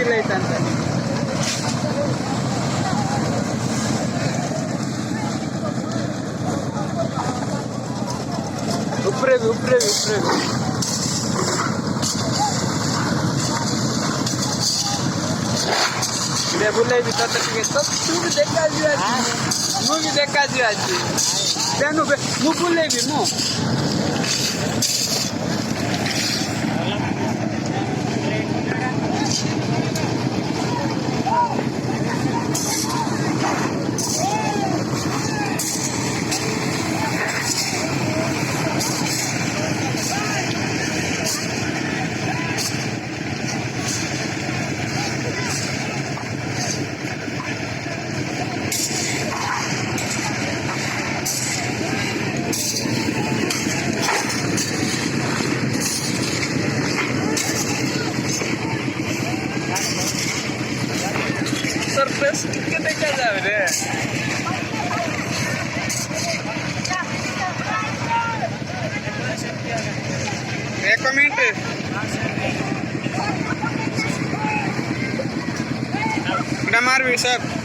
ಮುಗಿಲೈತೆ ಅಂತ ಉಪ್ರೇವಿ ಉಪ್ರೇವಿ ಉಪ್ರೇವಿ Dia boleh kita terkejut, tu dekat je aja. Mu dekat je aja. Dan mu boleh bi mu. Surprise kita kerja bre. एक minute मारवी sir